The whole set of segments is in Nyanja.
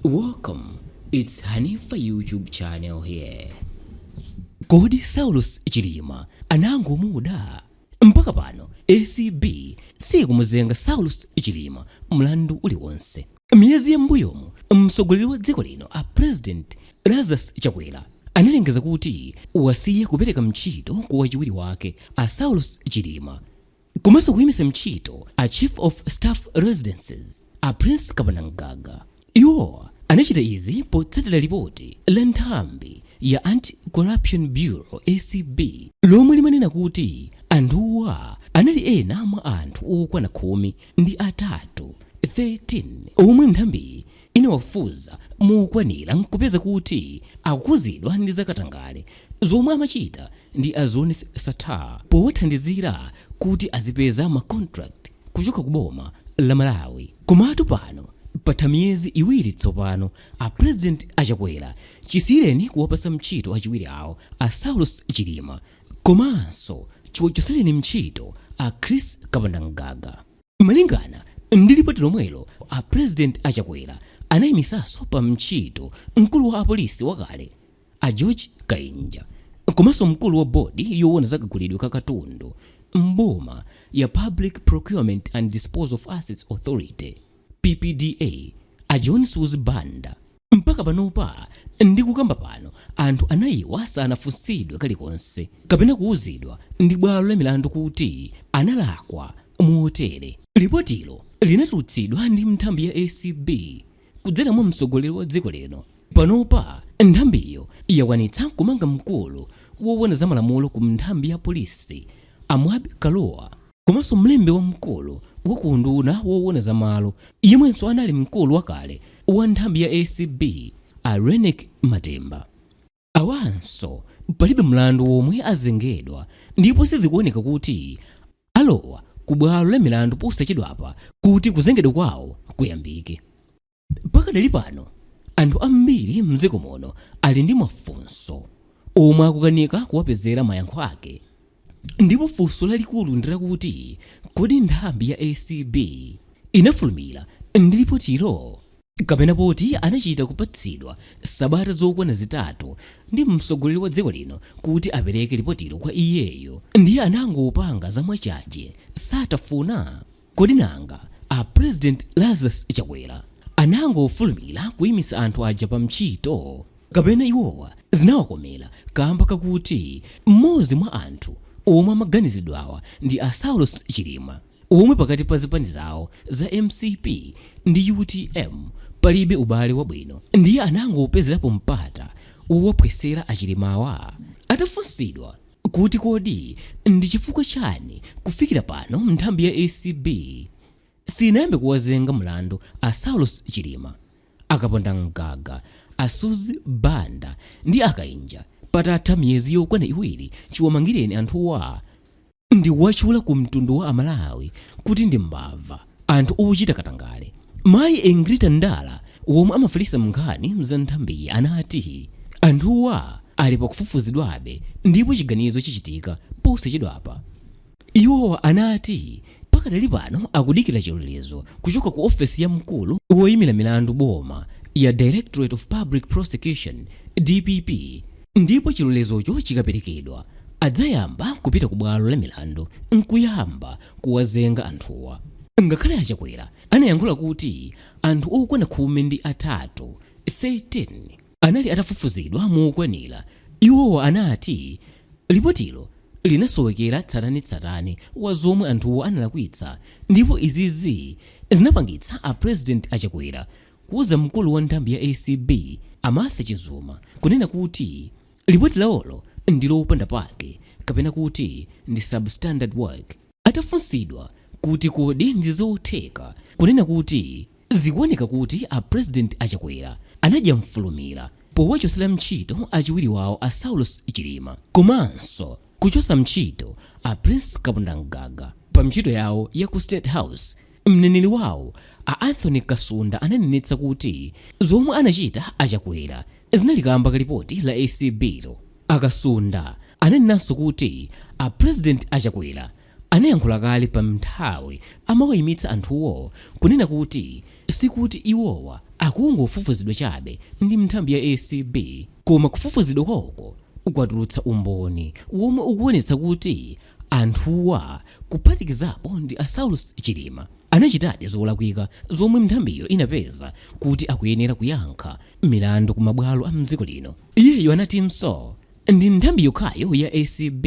Welcome, it's Hanifa YouTube channel here. Kodi Saulos Chilima, Anangomuda. Mpaka pano, ACB, sikumuzega Saulos Chilima, mlandu uliwonse. Miezi mbuyomu, msogolero wa dziko lino, apresdent Chakwera, analengeza kuti wasiye kupereka ntchito kwa wachiwiri wake, Saulos Chilima. Komanso kuyimisa ntchito, chief of staff residences, Prince Kapena. Iwo anachita izi potsatira ripoti la nthambi ya Anti-Corruption Bureau ACB lomwe limanena kuti anthuwa anali ena mwa anthu okwana 13 omwe nthambi inawafufuza mokwanira nkupeza kuti akukhudzidwa ndi zakatangale zomwe amachita ndi azoni satar powathandizira kuti azipeza macontract kuchoka kuboma la Malawi. Komatu pano patha miyezi iwiri tsopano, apresdent Achakwera chisiyireni kuwapasa ntchito achiwiri awo, Saulos Chilima komanso chiwachotsereni ntchito Chris Kapena. Malingana ndi ripoti lomwelo, apresdent Achakwera anayimisanso pa ntchito mkulu wa apolisi wakale George Kainja komanso mkulu wa bodi yoona zakagulidwe kakatundu mboma ya Public Procurement and Disposal of Assets Authority PPDA John Banda. Mpaka panopa ndi kukamba pano anthu anayiwa sanafunsidwe kalikonse kapena kuuzidwa ndi bwalo la milandu kuti analakwa motere. Ripotilo linatulutsidwa ndi nthambi ya ACB kudzera mwa mtsogoleri wa dziko lino. Panopa nthambiyo yakwanitsa kumanga mkulu woona za malamulo ku nthambi ya polisi Kalowa komanso mlembi wa mkulu wakunduna woona za malo yemwenso anali mkulu wakale wa nthambi ya ACB Renek Matemba. Awanso palibe mlandu womwe azengedwa ndipo sizikuoneka kuti alowa ku bwalo la milandu posachedwapa kuti kuzengedwa kwawo kuyambike. Pakadali pano anthu ambiri mdziko muno ali ndi mafunso omwe akukanika kuwapezera mayankho ake. Ndipo funso lalikulu ndirakuti kodi nthambi ya ACB inafulumira ndi ripotilo kapena poti anachita kupatsidwa sabata zokwana zitatu ndi mtsogoleri wa dziko lino kuti apereke ripotilo kwa iyeyo ndiye anangopanga zamwachache satafuna. Kodi nanga apresdent Chakwera anangofulumira kuyimisa anthu aja pa ntchito kapena iwowa zinawakomera kamba kakuti mmodzi mwa anthu omwe amaganiziridwawa ndi Saulos Chilima omwe pakati pa zipani zawo za MCP ndi UTM palibe ubale wabwino ndiye anangopezerapo mpata wowaphwesera achilimawa. Atafunsidwa kuti kodi ndi chifukwa chani kufikira pano nthambi ya ACB sinayambe kuwazenga mlandu Saulos Chilima, Kapena, Banda ndi Kainja patatha miyezi yokwana iwiri chiwamangireni anthuwa ndi wachula ku mtundu wa Amalawi kuti ndi mbava anthu ochita katangale. Mayi Engrita Ndala womwe amafalisa mnkhani za nthambi anati anthuwa ali pakufufuzidwabe ndipo chiganizo chichitika posachedwapa. Iwo anati pakadali pano akudikira chilolezo kuchoka ku ofesi ya mkulu woyimira milandu boma ya Directorate of Public Prosecution DPP, ndipo chilolezocho chikaperekedwa adzayamba kupita ku bwalo la milandu nkuyamba kuwazenga anthuwa. Ngakhale Achakwera anayankhula kuti anthu okwana 13 anali atafufuzidwa mokwanira. Iwowa anati ripotilo linasowekera tsatanetsatane wa zomwe anthuwo analakwitsa ndipo izizi zinapangitsa apresdent Achakwera kuuza mkulu wa nthambi ya ACB Chizuma kunena kuti ripoti lawolo ndi lopanda pake kapena kuti ndi substandard work. Atafunsidwa kuti kodi ndi zotheka kunena kuti zikuoneka kuti apresdent Achakwera anajamfulumira powachosera ntchito achiwiri wawo Saulos Chilima komanso kuchosa ntchito Prince Kapena pa ntchito yawo ya ku State House. Mneneri wawo Anthony Kasunda ananenetsa kuti zomwe anachita Achakwera zinalikamba kalipoti la ACB lo. Kasunda ananenanso kuti apresdent Achakwera anayankhula kale pa nthawi amawayimitsa anthuwo kunena kuti sikuti iwowa akungofufuzidwa chabe ndi nthambi ya ACB, koma kufufuzidwa koko kwatulutsa umboni womwe ukuonetsa kuti anthuwa kuphatikizapo ndi Saulos Chilima anachitadi zolakwika zomwe nthambiyo inapeza kuti akuyenera kuyankha milandu ku mabwalo a mdziko lino. Iyeyo anatinso ndi nthambi yokhayo ya ACB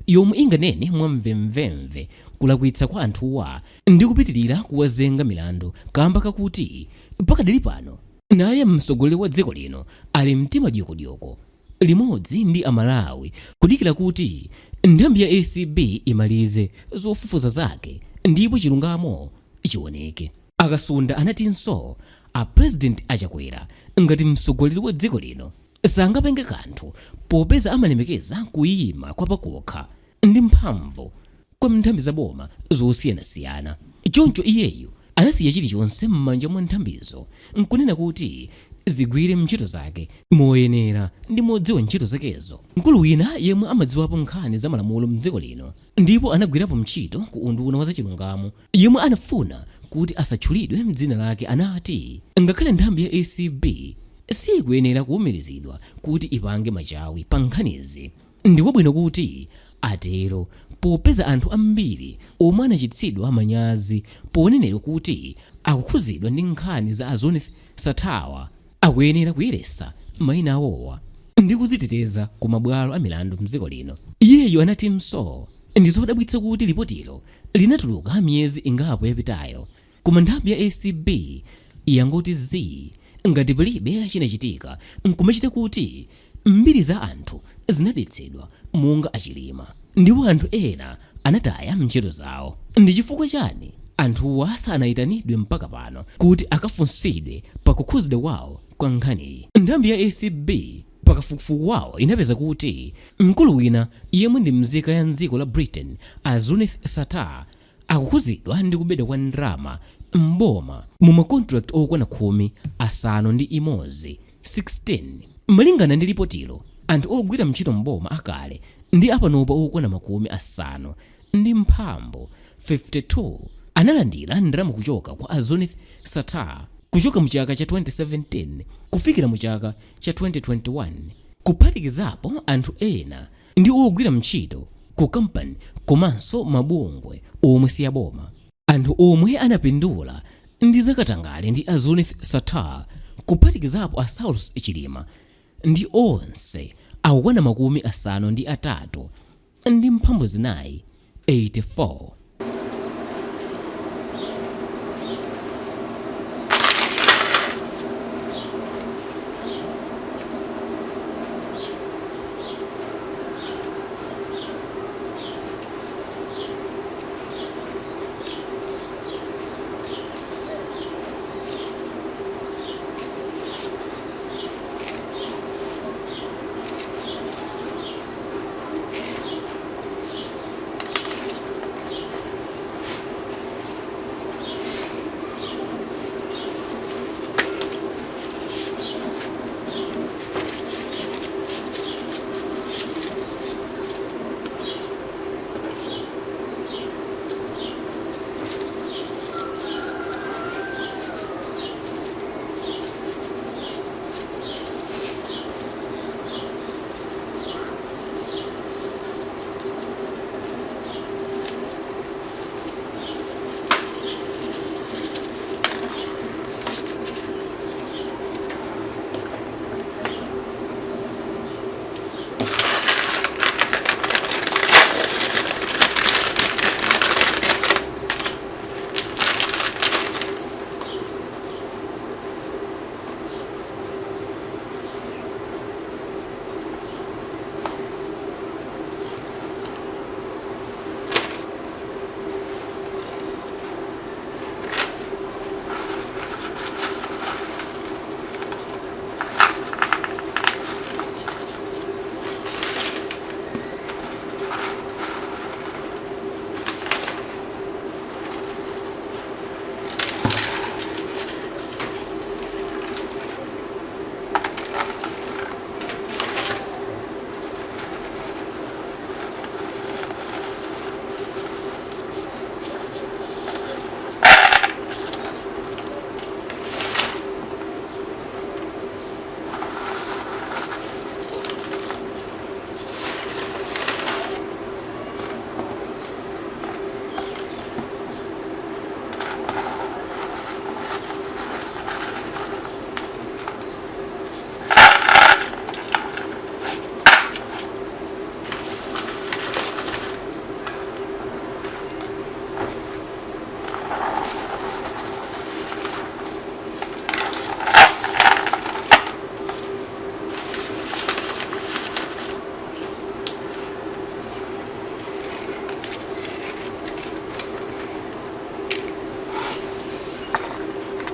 yomwe inganene mwamvemvemve kulakwitsa kwa anthuwa ndi kupitirira kuwazenga milandu, kamba kakuti pakadali pano naye mtsogoleri wa dziko lino ali mtima dyokodyoko limodzi ndi Amalawi kudikira kuti nthambi ya ACB imalize zofufuza zake ndipo chilungamo chioneke. Akasunda anatinso apresdent Achakwera ngati mtsogoleri wa dziko lino sangapenge kanthu popeza amalemekeza kuyima kwa pakokha ndi mphamvu kwa nthambi za boma zosiyanasiyana. Choncho iyeyo anasiya chilichonse m'manja mwa nthambizo nkunena kuti zigwire ntchito zake moyenera ndi modziwa ntchito zakezo. Mkulu wina yemwe amadziwapo nkhani za malamulo mdziko lino ndipo anagwirapo ntchito ku unduna wa zachilungamo yemwe anafuna kuti asatchulidwe m'dzina lake anati ngakhale nthambi ya ACB sikuyenera kuwumirizidwa kuti ipange machawi pa nkhanizi. Ndi wabwino kuti atero popeza anthu ambiri omwe anachititsidwa manyazi ponenedwa kuti akukhuzidwa ndi nkhani za azonetsatawa akuyenera kuyeresa mayina awowa ndi kuziteteza ku mabwalo a milandu mdziko lino. Iyeyo anatinso ndi zodabwitsa kuti lipotilo linatuluka miyezi ingapo yapitayo, koma nthambi ya ACB yangoti ngati palibe chinachitika nkumachita kuti mbiri za anthu zinadetsedwa monga Achilima ndipo anthu ena anataya ntchito zawo. Ndi chifukwa chani anthuwa sanayitanidwe mpaka pano kuti akafunsidwe pakukhuzidwa kwawo kwa nkhaniyi? Nthambi ya ACB pakafukufuku wawo inapeza kuti mkulu wina yemwe ndi mzika ya mdziko la Britain azonetsatawa akukhuzidwa ndi kubedwa kwa ndalama mboma mu makontrakt okwana 11 16. Malingana ndi lipotilo anthu ogwira ntchito mboma akale ndi apanopa okwana 52 analandira ndalama kuchoka kwa azonetsatawa kuchoka mu chaka cha 2017 kufikira mu chaka cha 2021, kuphatikizapo anthu ena ndi ogwira ntchito ku kampani komanso mabungwe omwe si aboma. Anthu omwe anapindula ndi zakatangale ndi azonetsatawa kuphatikizapo a Saulos Chilima ndi onse akukwana 53 ndi mphambu zinayi 84.